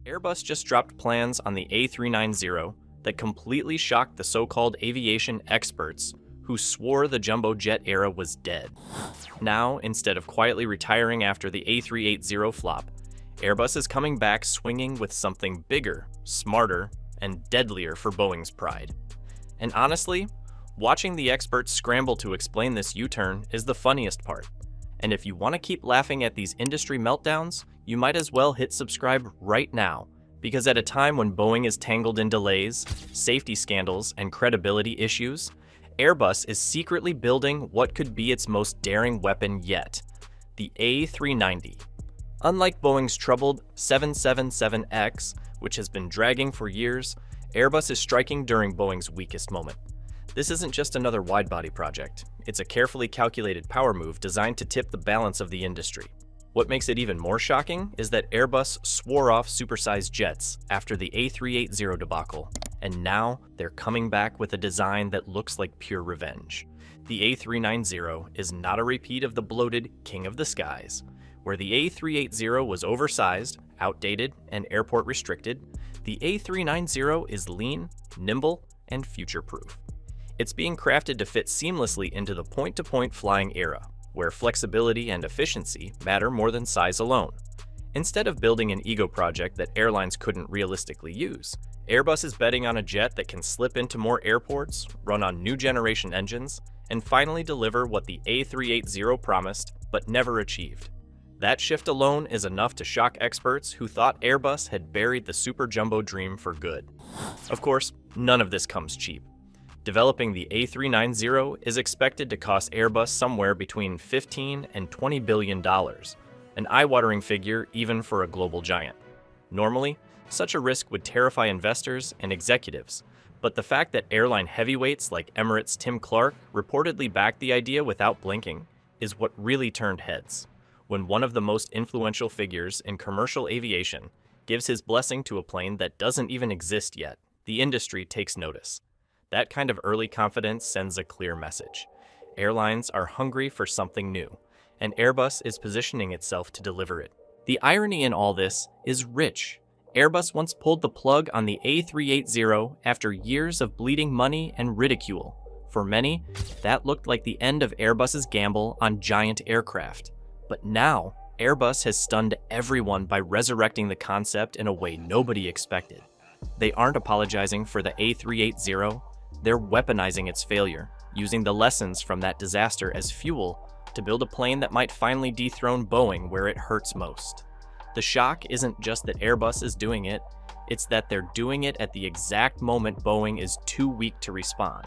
Airbus just dropped plans on the A390 that completely shocked the so-called aviation experts who swore the jumbo jet era was dead. Now, instead of quietly retiring after the A380 flop, Airbus is coming back swinging with something bigger, smarter, and deadlier for Boeing's pride. And honestly, watching the experts scramble to explain this U-turn is the funniest part. And if you want to keep laughing at these industry meltdowns, you might as well hit subscribe right now, because at a time when Boeing is tangled in delays, safety scandals, and credibility issues, Airbus is secretly building what could be its most daring weapon yet, the A390. Unlike Boeing's troubled 777X, which has been dragging for years, Airbus is striking during Boeing's weakest moment. This isn't just another wide-body project. It's a carefully calculated power move designed to tip the balance of the industry. What makes it even more shocking is that Airbus swore off supersized jets after the A380 debacle, and now they're coming back with a design that looks like pure revenge. The A390 is not a repeat of the bloated King of the Skies. Where the A380 was oversized, outdated, and airport restricted, the A390 is lean, nimble, and future-proof. It's being crafted to fit seamlessly into the point-to-point flying era, where flexibility and efficiency matter more than size alone. Instead of building an ego project that airlines couldn't realistically use, Airbus is betting on a jet that can slip into more airports, run on new generation engines, and finally deliver what the A380 promised but never achieved. That shift alone is enough to shock experts who thought Airbus had buried the super jumbo dream for good. Of course, none of this comes cheap. Developing the A390 is expected to cost Airbus somewhere between $15 and $20 billion, an eye-watering figure even for a global giant. Normally, such a risk would terrify investors and executives, but the fact that airline heavyweights like Emirates' Tim Clark reportedly backed the idea without blinking is what really turned heads. When one of the most influential figures in commercial aviation gives his blessing to a plane that doesn't even exist yet, the industry takes notice. That kind of early confidence sends a clear message. Airlines are hungry for something new, and Airbus is positioning itself to deliver it. The irony in all this is rich. Airbus once pulled the plug on the A380 after years of bleeding money and ridicule. For many, that looked like the end of Airbus's gamble on giant aircraft. But now, Airbus has stunned everyone by resurrecting the concept in a way nobody expected. They aren't apologizing for the A380, they're weaponizing its failure, using the lessons from that disaster as fuel to build a plane that might finally dethrone Boeing where it hurts most. The shock isn't just that Airbus is doing it, it's that they're doing it at the exact moment Boeing is too weak to respond.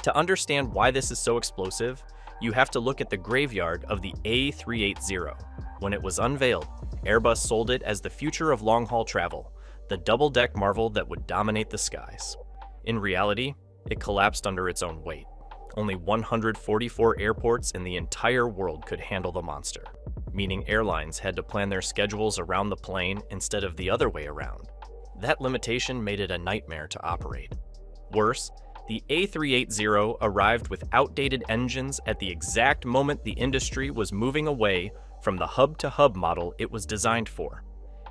To understand why this is so explosive, you have to look at the graveyard of the A380. When it was unveiled, Airbus sold it as the future of long-haul travel, the double-deck marvel that would dominate the skies. In reality, it collapsed under its own weight. Only 144 airports in the entire world could handle the monster, meaning airlines had to plan their schedules around the plane instead of the other way around. That limitation made it a nightmare to operate. Worse, the A380 arrived with outdated engines at the exact moment the industry was moving away from the hub-to-hub model it was designed for.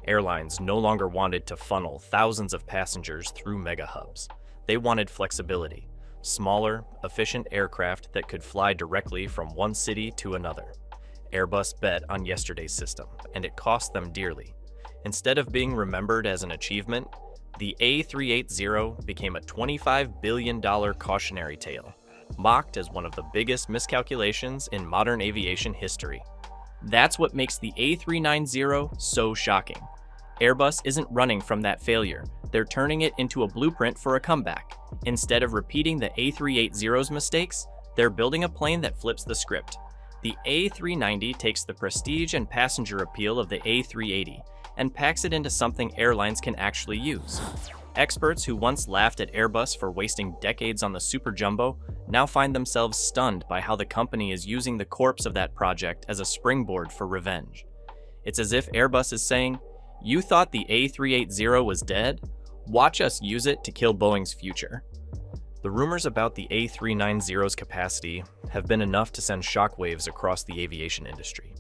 Airlines no longer wanted to funnel thousands of passengers through mega-hubs. They wanted flexibility, smaller, efficient aircraft that could fly directly from one city to another. Airbus bet on yesterday's system, and it cost them dearly. Instead of being remembered as an achievement, the A380 became a $25 billion cautionary tale, mocked as one of the biggest miscalculations in modern aviation history. That's what makes the A390 so shocking. Airbus isn't running from that failure. They're turning it into a blueprint for a comeback. Instead of repeating the A380's mistakes, they're building a plane that flips the script. The A390 takes the prestige and passenger appeal of the A380 and packs it into something airlines can actually use. Experts who once laughed at Airbus for wasting decades on the Super Jumbo now find themselves stunned by how the company is using the corpse of that project as a springboard for revenge. It's as if Airbus is saying, "You thought the A380 was dead? Watch us use it to kill Boeing's future." The rumors about the A390's capacity have been enough to send shockwaves across the aviation industry.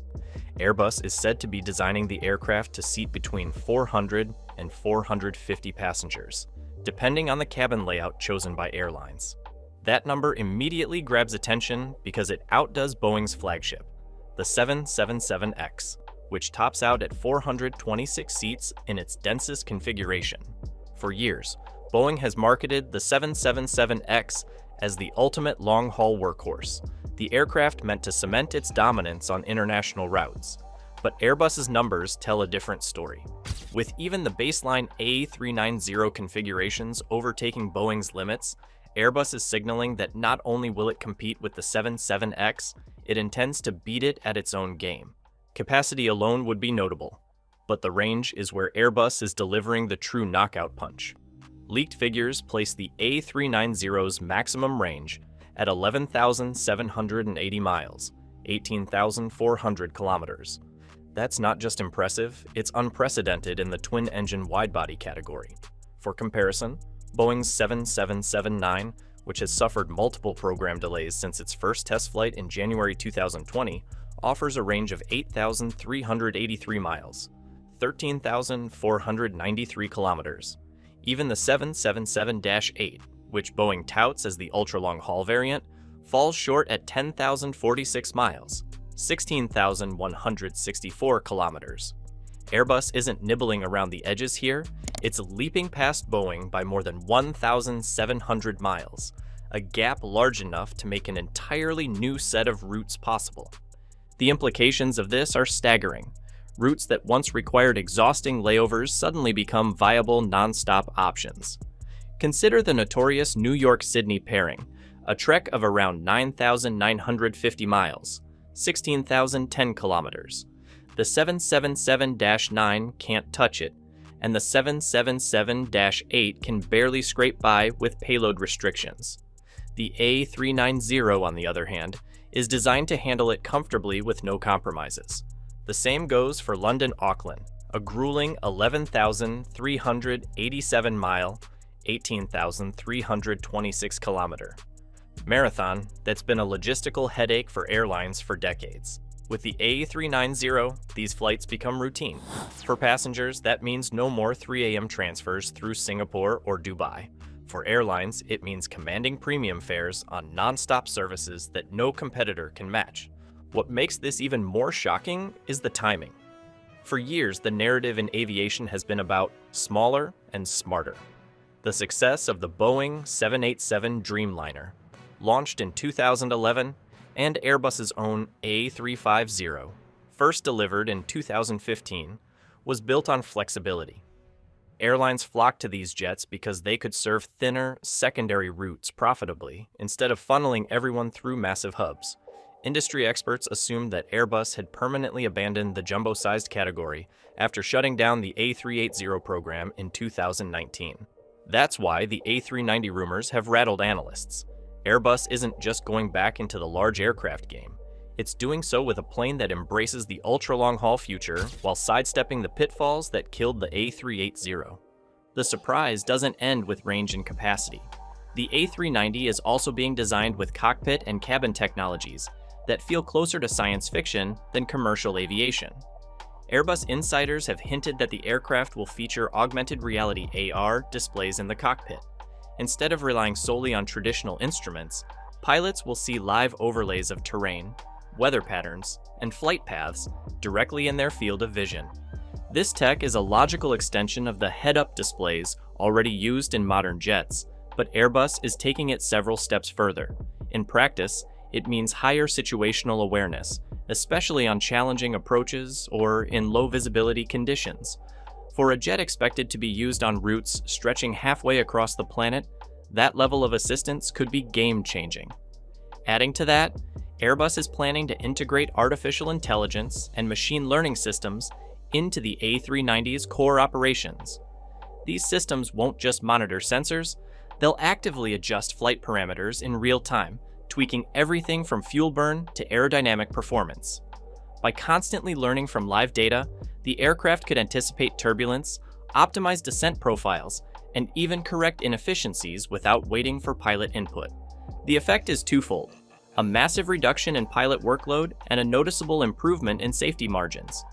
Airbus is said to be designing the aircraft to seat between 400 and 450 passengers, depending on the cabin layout chosen by airlines. That number immediately grabs attention because it outdoes Boeing's flagship, the 777X, which tops out at 426 seats in its densest configuration. For years, Boeing has marketed the 777X as the ultimate long-haul workhorse, the aircraft meant to cement its dominance on international routes. But Airbus's numbers tell a different story. With even the baseline A390 configurations overtaking Boeing's limits, Airbus is signaling that not only will it compete with the 77X, it intends to beat it at its own game. Capacity alone would be notable, but the range is where Airbus is delivering the true knockout punch. Leaked figures place the A390's maximum range at 11,780 miles, 18,400 kilometers. That's not just impressive, it's unprecedented in the twin-engine wide-body category. For comparison, Boeing's 7779, which has suffered multiple program delays since its first test flight in January 2020, offers a range of 8,383 miles, 13,493 kilometers. Even the 777-8, which Boeing touts as the ultra-long-haul variant, falls short at 10,046 miles, 16,164 kilometers. Airbus isn't nibbling around the edges here, it's leaping past Boeing by more than 1,700 miles, a gap large enough to make an entirely new set of routes possible. The implications of this are staggering. Routes that once required exhausting layovers suddenly become viable non-stop options. Consider the notorious New York-Sydney pairing, a trek of around 9,950 miles, 16,010 kilometers. The 777-9 can't touch it, and the 777-8 can barely scrape by with payload restrictions. The A390, on the other hand, is designed to handle it comfortably with no compromises. The same goes for London-Auckland, a grueling 11,387 mile, 18,326 kilometer marathon that's been a logistical headache for airlines for decades. With the A390, these flights become routine. For passengers, that means no more 3 a.m. transfers through Singapore or Dubai. For airlines, it means commanding premium fares on non-stop services that no competitor can match. What makes this even more shocking is the timing. For years, the narrative in aviation has been about smaller and smarter. The success of the Boeing 787 Dreamliner, launched in 2011, and Airbus's own A350, first delivered in 2015, was built on flexibility. Airlines flocked to these jets because they could serve thinner, secondary routes profitably instead of funneling everyone through massive hubs. Industry experts assumed that Airbus had permanently abandoned the jumbo-sized category after shutting down the A380 program in 2019. That's why the A390 rumors have rattled analysts. Airbus isn't just going back into the large aircraft game. It's doing so with a plane that embraces the ultra-long-haul future while sidestepping the pitfalls that killed the A380. The surprise doesn't end with range and capacity. The A390 is also being designed with cockpit and cabin technologies that feel closer to science fiction than commercial aviation. Airbus insiders have hinted that the aircraft will feature augmented reality AR displays in the cockpit. Instead of relying solely on traditional instruments, pilots will see live overlays of terrain, weather patterns, and flight paths directly in their field of vision. This tech is a logical extension of the head-up displays already used in modern jets, but Airbus is taking it several steps further. In practice, it means higher situational awareness, especially on challenging approaches or in low-visibility conditions. For a jet expected to be used on routes stretching halfway across the planet, that level of assistance could be game-changing. Adding to that, Airbus is planning to integrate artificial intelligence and machine learning systems into the A390's core operations. These systems won't just monitor sensors, they'll actively adjust flight parameters in real time, tweaking everything from fuel burn to aerodynamic performance. By constantly learning from live data, the aircraft could anticipate turbulence, optimize descent profiles, and even correct inefficiencies without waiting for pilot input. The effect is twofold: a massive reduction in pilot workload, and a noticeable improvement in safety margins.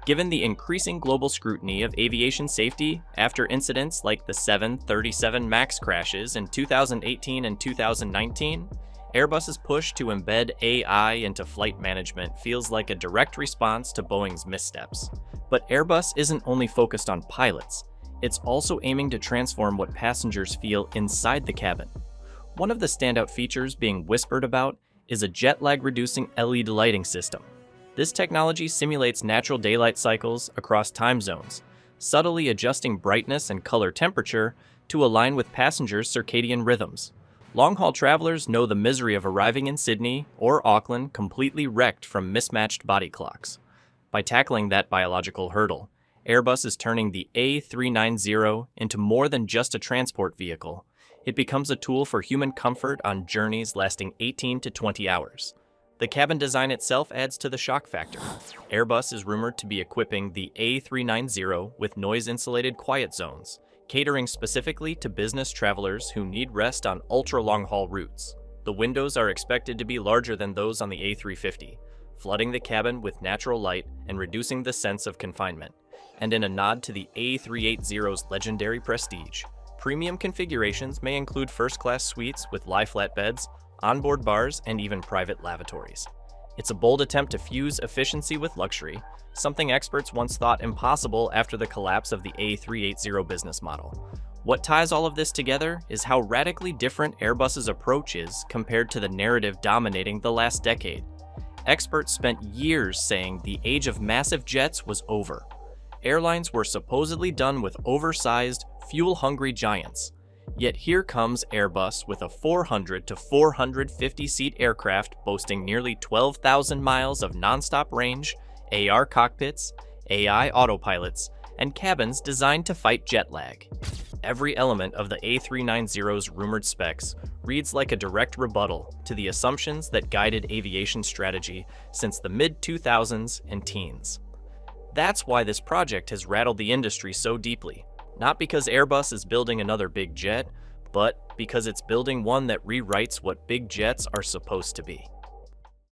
Given the increasing global scrutiny of aviation safety after incidents like the 737 MAX crashes in 2018 and 2019, Airbus's push to embed AI into flight management feels like a direct response to Boeing's missteps. But Airbus isn't only focused on pilots, it's also aiming to transform what passengers feel inside the cabin. One of the standout features being whispered about is a jet lag reducing LED lighting system. This technology simulates natural daylight cycles across time zones, subtly adjusting brightness and color temperature to align with passengers' circadian rhythms. Long-haul travelers know the misery of arriving in Sydney or Auckland completely wrecked from mismatched body clocks. By tackling that biological hurdle, Airbus is turning the A390 into more than just a transport vehicle. It becomes a tool for human comfort on journeys lasting 18 to 20 hours. The cabin design itself adds to the shock factor. Airbus is rumored to be equipping the A390 with noise-insulated quiet zones, catering specifically to business travelers who need rest on ultra-long-haul routes. The windows are expected to be larger than those on the A350, flooding the cabin with natural light and reducing the sense of confinement. And in a nod to the A380's legendary prestige, premium configurations may include first-class suites with lie-flat beds, onboard bars, and even private lavatories. It's a bold attempt to fuse efficiency with luxury, something experts once thought impossible after the collapse of the A380 business model. What ties all of this together is how radically different Airbus's approach is compared to the narrative dominating the last decade. Experts spent years saying the age of massive jets was over. Airlines were supposedly done with oversized, fuel-hungry giants. Yet here comes Airbus with a 400 to 450-seat aircraft boasting nearly 12,000 miles of nonstop range, AR cockpits, AI autopilots, and cabins designed to fight jet lag. Every element of the A390's rumored specs reads like a direct rebuttal to the assumptions that guided aviation strategy since the mid-2000s and teens. That's why this project has rattled the industry so deeply. Not because Airbus is building another big jet, but because it's building one that rewrites what big jets are supposed to be.